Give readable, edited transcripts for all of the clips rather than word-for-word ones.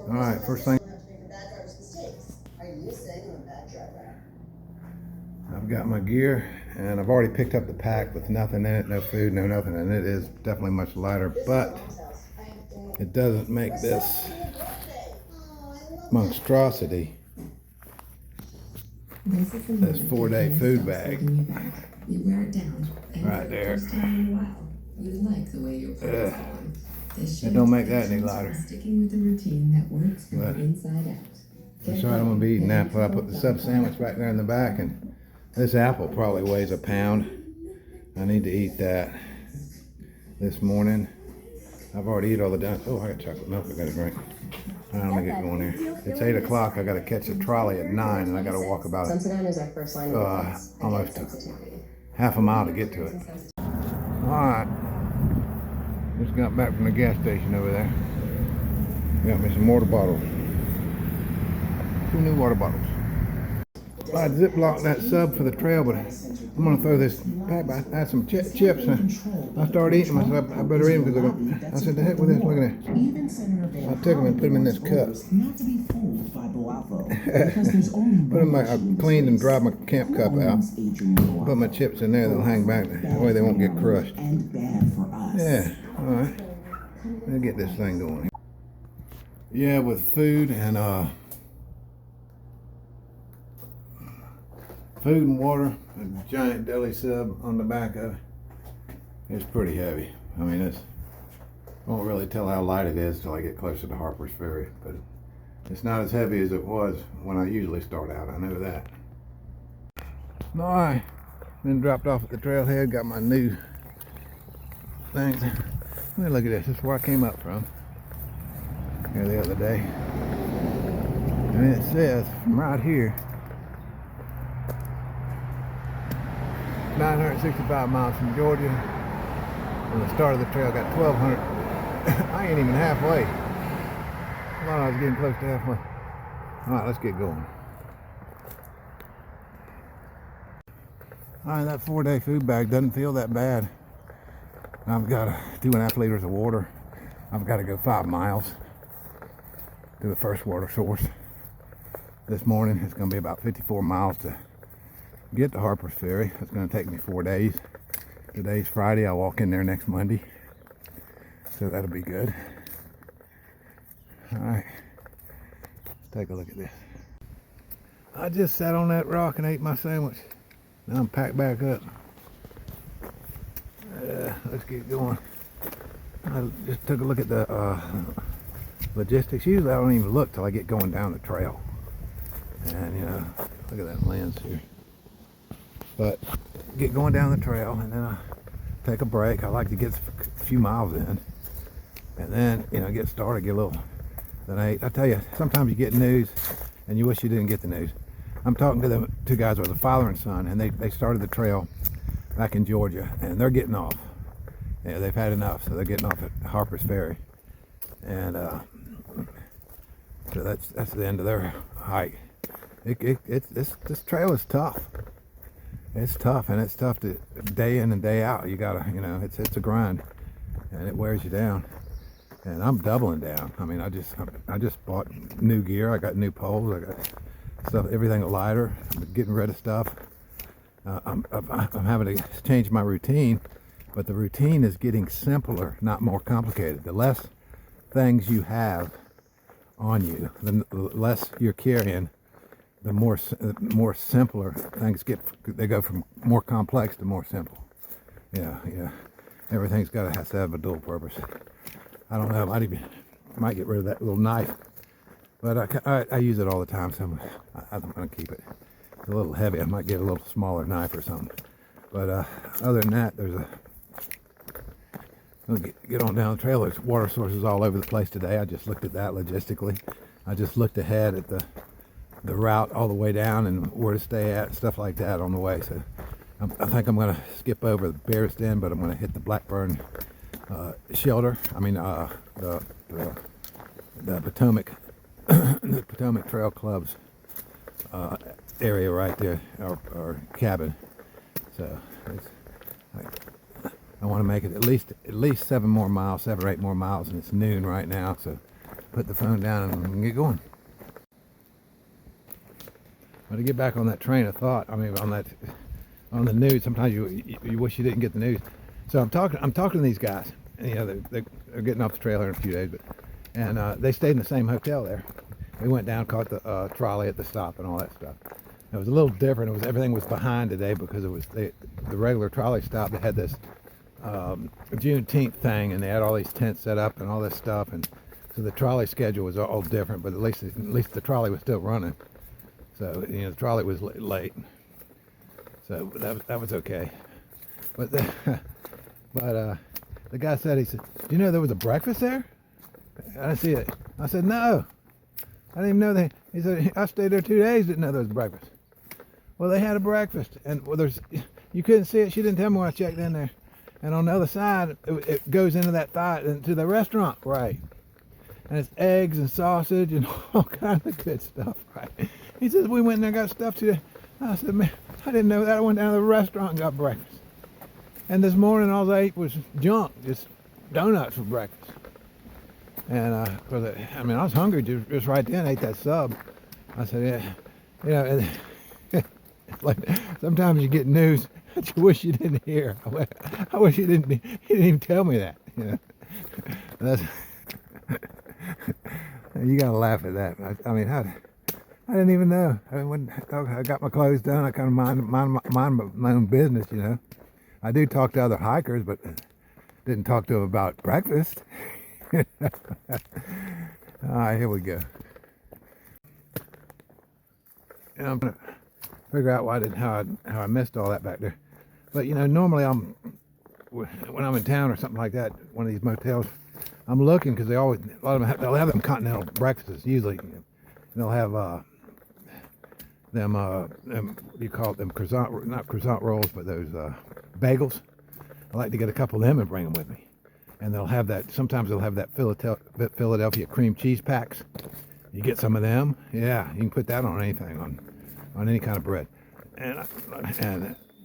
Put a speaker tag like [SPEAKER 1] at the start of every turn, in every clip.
[SPEAKER 1] All right, first thing. I've got my gear, and I've already picked up the pack with nothing in it, no food, no nothing, and it is definitely much lighter, but it doesn't make this monstrosity. This 4-day food bag.
[SPEAKER 2] You wear it down.
[SPEAKER 1] Right there.
[SPEAKER 2] You like the way your part is going.
[SPEAKER 1] It don't make that any lighter.
[SPEAKER 2] Sticking with the routine that works from the inside out.
[SPEAKER 1] That's right, I'm gonna be eating apple. I put the sub sandwich back there in the back, and this apple probably weighs a pound. I need to eat that this morning. I've already eaten all the done. Oh, I got chocolate milk I gotta drink. All right, I'm gonna get going here. It's 8 o'clock. I gotta catch a trolley at 9, and I gotta walk about almost half a mile to get to it. All right, just got back from the gas station over there. Got me some water bottles. 2 new water bottles. I ziplocked that sub for the trail, but I'm gonna throw this back. I had some chips, and I started eating them. I said I better eat them because I said, the heck with this. Look at this. I took them and put them in this cup. Put them I cleaned and dried my camp cup out. Put my chips in there. They'll hang back. That way they won't get crushed. Yeah. All right. Let's get this thing going. Yeah, with food and food and water, a giant deli sub on the back of it. It's pretty heavy. I mean, I won't really tell how light it is till I get closer to Harper's Ferry, but it's not as heavy as it was when I usually start out. I know that. All right, then dropped off at the trailhead, got my new thing. Let me look at this. This is where I came up from here the other day, and it says from right here, 965 miles from Georgia. When the start of the trail got 1,200. I ain't even halfway. I thought I was getting close to halfway. All right, let's get going. All right, that 4-day food bag doesn't feel that bad. I've got 2.5 liters of water. I've got to go 5 miles to the first water source. This morning it's going to be about 54 miles to get to Harper's Ferry. It's going to take me 4 days. Today's Friday. I'll walk in there next Monday, so that'll be good. All right, let's take a look at this. I just sat on that rock and ate my sandwich. Now I'm packed back up. Let's get going. I just took a look at the logistics. Usually I don't even look till I get going down the trail. And you know, look at that lens here. But get going down the trail, and then I take a break. I like to get a few miles in, and then get started, get a little. Then I tell you, sometimes you get news and you wish you didn't get the news. I'm talking to the 2 guys who are the father and son, and they started the trail back in Georgia, and they're getting off. Yeah, they've had enough, so they're getting off at Harper's Ferry, and so that's the end of their hike. This trail is tough. It's tough, and it's tough to day in and day out. You gotta, it's a grind, and it wears you down. And I'm doubling down. I mean, I just bought new gear. I got new poles. I got stuff, everything lighter. I'm getting rid of stuff. I'm having to change my routine, but the routine is getting simpler, not more complicated. The less things you have on you, the less you're carrying, the more simpler things get. They go from more complex to more simple. Yeah. Everything's has to have a dual purpose. I don't know. I might get rid of that little knife, but I use it all the time, so I'm gonna keep it. It's a little heavy. I might get a little smaller knife or something. But other than that, we'll get on down the trail. There's water sources all over the place today. I just looked at that logistically. I just looked ahead at the route all the way down and where to stay at, stuff like that on the way. So I think I'm going to skip over the Bear's Den, but I'm going to hit the Blackburn shelter. I mean the Potomac the Potomac Trail Club's area right there, our cabin. So I want to make it at least 7 more miles, 7 or 8 more miles, and it's noon right now. So put the phone down and get going. But to get back on that train of thought, I mean, on the news, sometimes you wish you didn't get the news. So I'm talking to these guys, and, you know, they're getting off the trail here in a few days, and they stayed in the same hotel there. We went down, caught the trolley at the stop and all that stuff. It was a little different. Everything was behind today because it was the regular trolley stop. They had this Juneteenth thing, and they had all these tents set up and all this stuff, and so the trolley schedule was all different. But at least the trolley was still running. So, you know, the trolley was late, so that was okay. But the guy said, he said, "Do you know there was a breakfast there?" I didn't see it. I said, "No, I didn't even know that." He said, "I stayed there 2 days, didn't know there was breakfast." Well, they had a breakfast, and you couldn't see it. She didn't tell me when I checked in there. And on the other side, it goes into that thigh, into the restaurant, right? And it's eggs and sausage and all kinds of good stuff, right? He says, "We went in there and got stuff today." I said, "Man, I didn't know that." I went down to the restaurant and got breakfast. And this morning, all I ate was junk, just donuts for breakfast. And I was hungry just right then. I ate that sub. I said, "Yeah, you know." It's like sometimes you get news that you wish you didn't hear. I wish he didn't even tell me that. You know, that's you gotta laugh at that. I mean, I didn't even know. I got my clothes done. I kind of mind my own business. You know, I do talk to other hikers, but didn't talk to them about breakfast. All right, here we go. And I'm gonna figure out how I missed all that back there. But you know, normally when I'm in town or something like that, one of these motels, I'm looking because a lot of them they'll have them continental breakfasts usually. They'll have them what do you call it, them not croissant rolls, but those bagels. I like to get a couple of them and bring them with me. And they'll have that. Sometimes they'll have that Philadelphia cream cheese packs. You get some of them. Yeah, you can put that on anything, on any kind of bread, and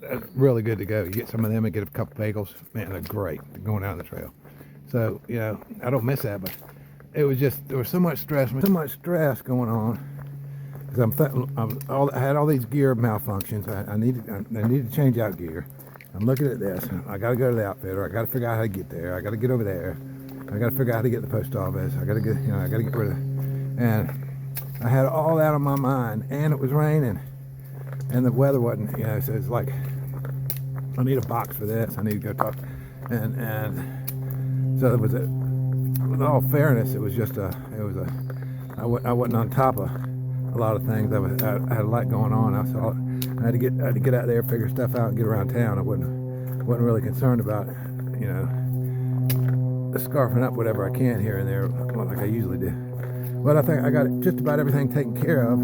[SPEAKER 1] that's really good to go. You get some of them and get a couple bagels. Man, they're great going down the trail. So, you know, I don't miss that, but it was just, there was so much stress going on because I had all these gear malfunctions. I needed to change out gear. I'm looking at this. I got to go to the outfitter. I got to figure out how to get there. I got to get over there. I got to figure out how to get to the post office. I got to get rid of, and I had all that on my mind, and it was raining, and the weather wasn't, you know, so it's like, I need a box for this, I need to go talk, and so it was with all fairness, I wasn't on top of a lot of things. I had a lot going on. I had to get out there, figure stuff out, and get around town. I wasn't really concerned about, you know, scarfing up whatever I can here and there, like I usually do. But I think I got just about everything taken care of.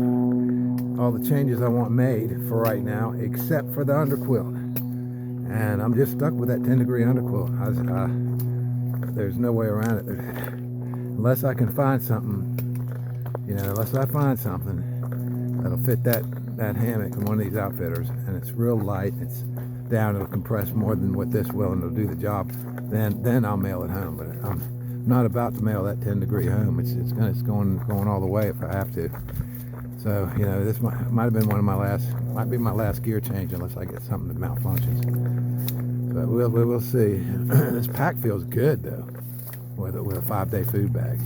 [SPEAKER 1] All the changes I want made for right now, except for the underquilt. And I'm just stuck with that 10-degree underquilt. There's no way around it. Unless I can find something, you know, that'll fit that hammock from one of these outfitters, and it's real light, it's down, it'll compress more than what this will, and it'll do the job, then I'll mail it home. But I'm not about to mail that 10-degree home. It's going all the way if I have to. So, you know, this might have been might be my last gear change unless I get something that malfunctions. But we'll see. This pack feels good though, with a 5-day food bag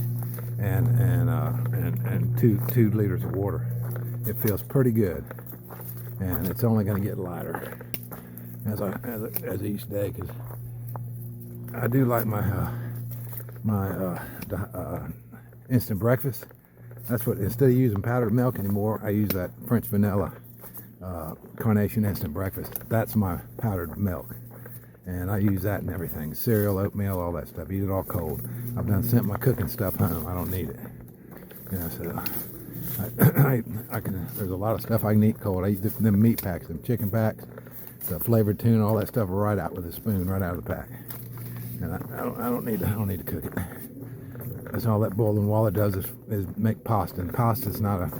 [SPEAKER 1] and 2 liters of water. It feels pretty good, and it's only going to get lighter as each day, because I do like my instant breakfast. That's what, instead of using powdered milk anymore, I use that French vanilla Carnation instant breakfast. That's my powdered milk, and I use that in everything: cereal, oatmeal, all that stuff. Eat it all cold. I've sent my cooking stuff home. I don't need it, you know. So I can. There's a lot of stuff I can eat cold. I eat them meat packs, them chicken packs, the flavored tuna, all that stuff right out with a spoon, right out of the pack. And I don't need to cook it. That's all that boiling water does is make pasta, and pasta's not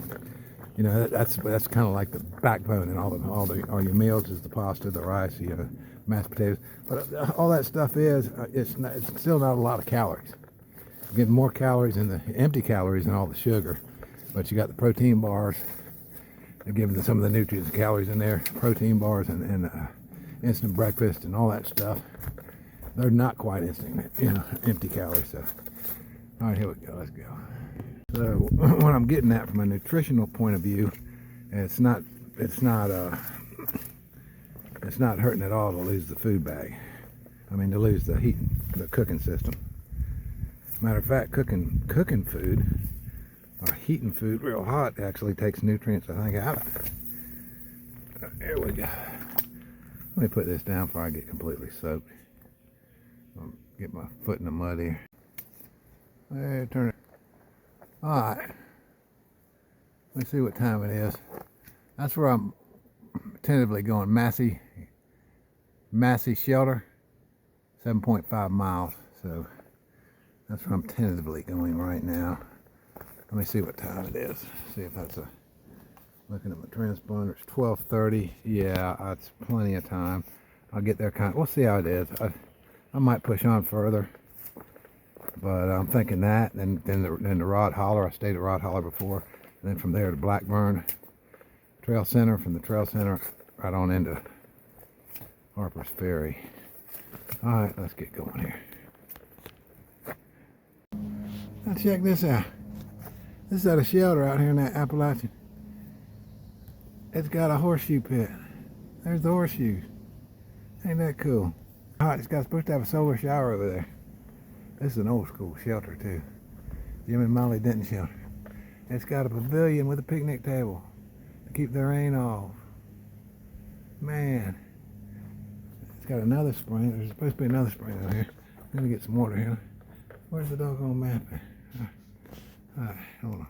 [SPEAKER 1] You know, that's kind of like the backbone in all your meals is the pasta, the rice, you know, mashed potatoes. But all that stuff it's still not a lot of calories. You get more calories in the empty calories than all the sugar. But you got the protein bars. They're giving some of the nutrients and calories in there. Protein bars and instant breakfast and all that stuff. They're not quite instant, you know, empty calories. So, all right, here we go. Let's go. So what I'm getting at from a nutritional point of view, it's not hurting at all to lose the food bag. I mean, to lose the cooking system. Matter of fact, cooking food or heating food real hot actually takes nutrients, I think, out of it. There we go. Let me put this down before I get completely soaked. I'll get my foot in the mud here. Hey, turn it. All right. Let's see what time it is. That's where I'm tentatively going. Massey Shelter, 7.5 miles. So that's where I'm tentatively going right now. Let me see what time it is. See if that's looking at my transponder. It's 12:30. Yeah, that's plenty of time. I'll get there we'll see how it is. I might push on further, but I'm thinking that. Then the Rod Holler. I stayed at Rod Holler before. And then from there to Blackburn Trail Center. From the Trail Center right on into Harper's Ferry. All right, let's get going here. Now check this out. This is at a shelter out here in that Appalachian. It's got a horseshoe pit. There's the horseshoes. Ain't that cool? Hot. It's supposed to have a solar shower over there. This is an old school shelter too. Jim and Molly Denton shelter. It's got a pavilion with a picnic table to keep the rain off. Man. It's got another spring. There's supposed to be another spring over here. I'm gonna get some water here. Where's the doggone map? Alright, hold on.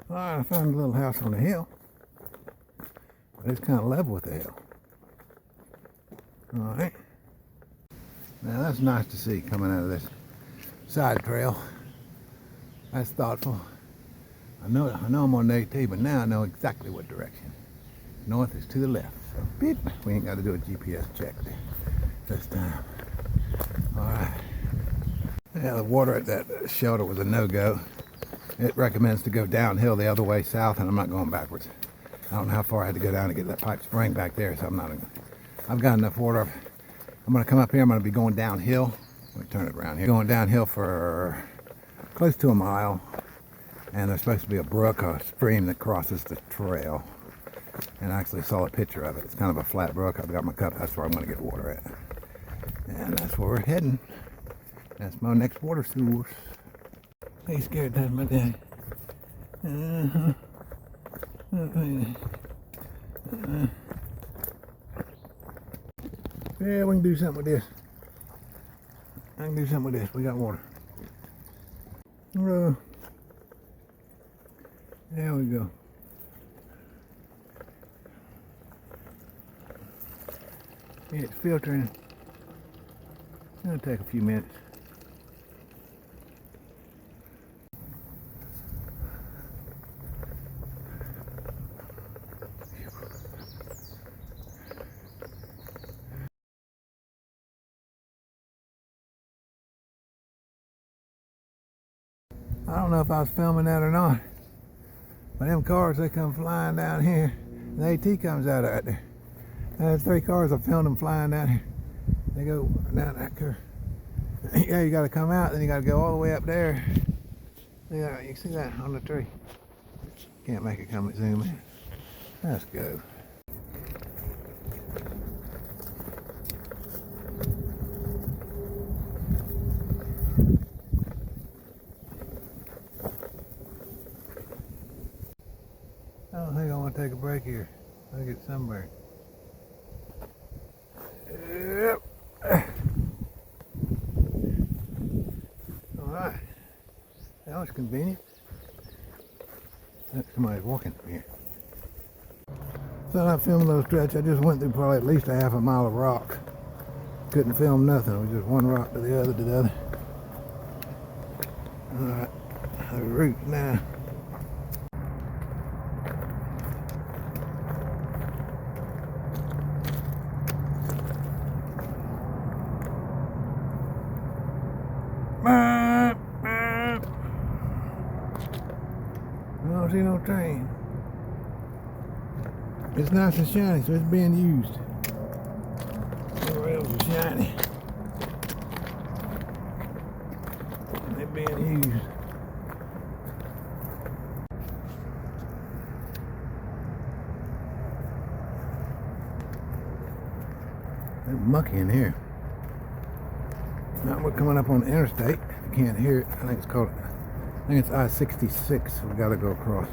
[SPEAKER 1] Alright, I found a little house on the hill. It's kind of level with the hill. Alright. Now that's nice to see coming out of this side trail. That's thoughtful. I know I'm on AT, but now I know exactly what direction. North is to the left. So beep, we ain't got to do a GPS check this time. Alright. Yeah, the water at that shelter was a no-go. It recommends to go downhill the other way south, and I'm not going backwards. I don't know how far I had to go down to get that pipe spring back there, so I've got enough water. I'm going to come up here. I'm going to be going downhill. Let me turn it around here. Going downhill for close to a mile, and there's supposed to be a brook, a stream that crosses the trail. And I actually saw a picture of it. It's kind of a flat brook. I've got my cup. That's where I'm going to get water at. And that's where we're heading. That's my next water source. He's scared, that's my daddy. Yeah, we can do something with this. I can do something with this. We got water. There we go. Yeah, it's filtering. It'll take a few minutes. I don't know if I was filming that or not, but them cars, they come flying down here. The AT comes out right there. There's 3 cars, I filmed them flying down here. They go down that curve. Yeah, you got to come out, then you got to go all the way up there. Yeah, you can see that on the tree. Can't make it come zoom in. Let's go. I don't think I want to take a break here. I'll get sunburned. Yep. Alright. That was convenient. Somebody's walking through here. So I'm filming a little stretch. I just went through probably at least a half a mile of rock. Couldn't film nothing. It was just one rock to the other to the other. Alright. The route now. I don't see no train. It's nice and shiny, so it's being used. The rails are shiny. And they're being used. It's mucky in here. Now we're coming up on the interstate. You can't hear it. I think it's I-66 we gotta go across.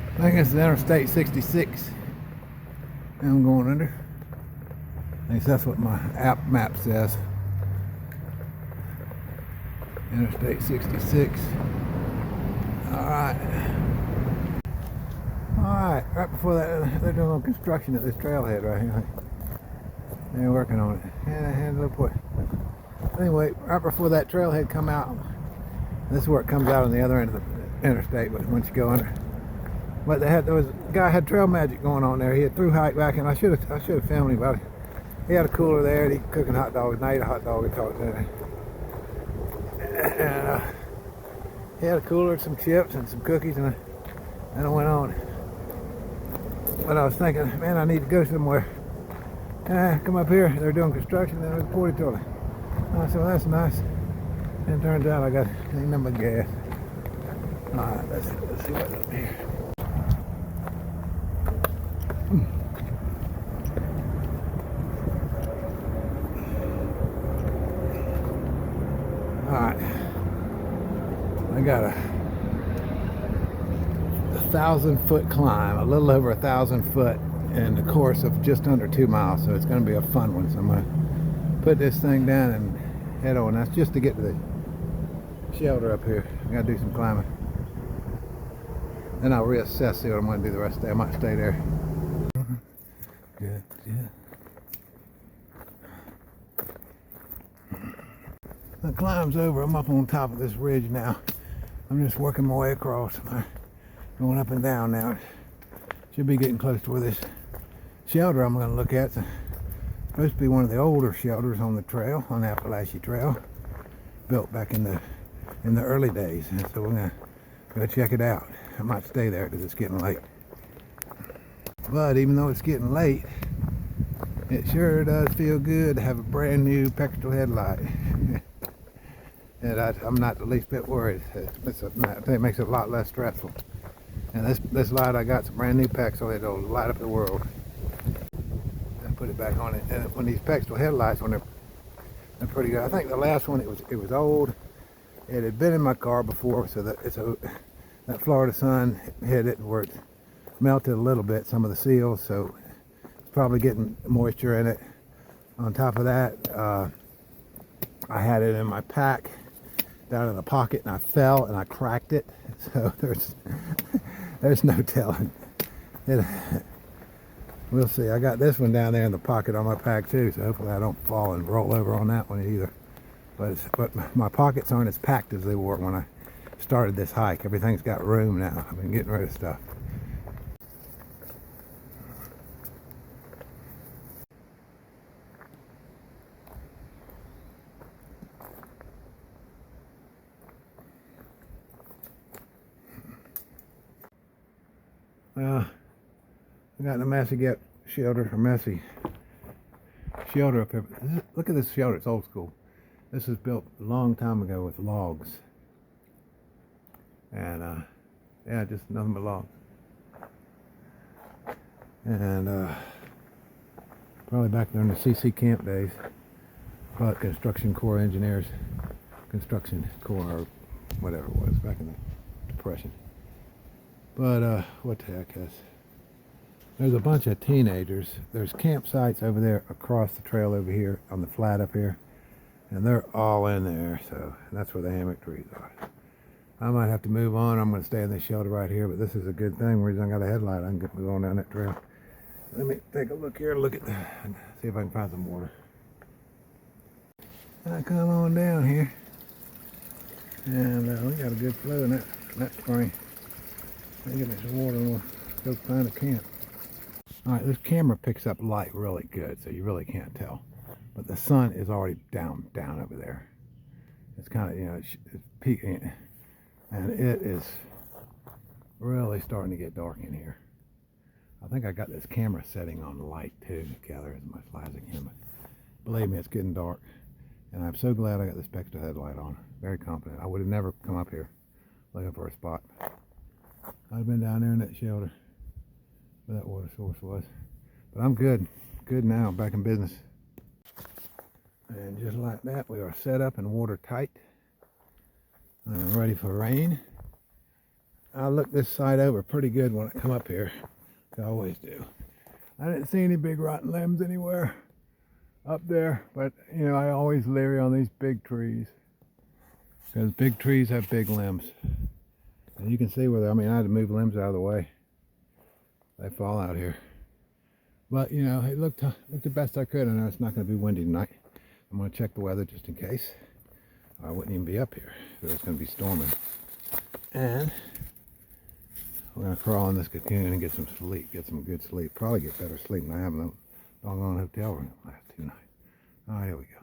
[SPEAKER 1] I think it's the Interstate 66. And I'm going under. At least that's what my app map says. Interstate 66. Alright. Alright, right before that, they're doing a little construction at this trailhead right here. They're working on it. And a little point. Anyway, right before that trailhead come out, this is where it comes out on the other end of the interstate, but once you go under. But there was a guy had trail magic going on there. He had through hike back, and I should have filmed him about it. He had a cooler there, and he cooking hot dogs, and I ate a hot dog and talked to him. And he had a cooler, some chips, and some cookies, and I went on. But I was thinking, man, I need to go somewhere. Come up here. They're doing construction, and there's a porta toilet. I said, well, that's nice. And it turns out I got a number of gas. All right, let's see what's up here. Alright, I got a 1,000-foot climb, a little over 1,000 foot in the course of just under 2 miles, so it's going to be a fun one. So I'm going to put this thing down and head on. That's just to get to the shelter up here. I got to do some climbing. Then I'll reassess, see what I'm going to do the rest of the day. I might stay there. Yeah. The climb's over. I'm up on top of this ridge now. I'm just working my way across. I'm going up and down now. Should be getting close to where this shelter I'm going to look at. It's supposed to be one of the older shelters on the trail, on the Appalachian Trail, built back in the early days. And so we're going to go check it out. I might stay there because it's getting late. But even though it's getting late, it sure does feel good to have a brand new petrol headlight. And I'm not the least bit worried. It makes it a lot less stressful. And this light I got, some brand new Pexel, it'll light up the world. And put it back on it. And when these Pexel headlights, when they're pretty good. I think the last one it was old. It had been in my car before, so that Florida sun hit it where it melted a little bit, some of the seals, so it's probably getting moisture in it. On top of that, I had it in my pack down in the pocket, and I fell and I cracked it, so there's no telling. We'll see. I got this one down there in the pocket on my pack too, so hopefully I don't fall and roll over on that one either. But my pockets aren't as packed as they were when I started this hike. Everything's got room now. I've been getting rid of stuff. I got a messy shelter up here. Look at this shelter. It's old school. This was built a long time ago with logs. And yeah, just nothing but logs. And probably back there in the CC camp days, probably construction corps engineers, construction corps or whatever it was back in the Depression. But what the heck is? There's a bunch of teenagers. There's campsites over there across the trail over here on the flat up here, and they're all in there. So that's where the hammock trees are. I might have to move on. I'm going to stay in this shelter right here, but this is a good thing. Reason I got a headlight, I can get going down that trail. Let me take a look here. See if I can find some water. I come on down here, and we got a good flow in that spring. Let me get me some water and we'll go find a camp. All right, this camera picks up light really good, so you really can't tell. But the sun is already down over there. It's kind of, it's peaking, and it is really starting to get dark in here. I think I got this camera setting on light too, to gather as much light as I can. But believe me, it's getting dark, and I'm so glad I got this extra headlight on. Very confident. I would have never come up here looking for a spot. I'd have been down there in that shelter where that water source was. But I'm good now, back in business. And just like that, we are set up and watertight. I'm ready for rain. I looked this side over pretty good when I come up here. I always do. I didn't see any big rotten limbs anywhere up there, but I always leery on these big trees because big trees have big limbs. And you can see where I had to move limbs out of the way. They fall out here. But it looked the best I could. I know it's not going to be windy tonight. I'm going to check the weather just in case. I wouldn't even be up here if it was going to be storming. And we're going to crawl in this cocoon and get some sleep, get some good sleep. Probably get better sleep than I have in the doggone hotel room the last 2 nights. All right, here we go.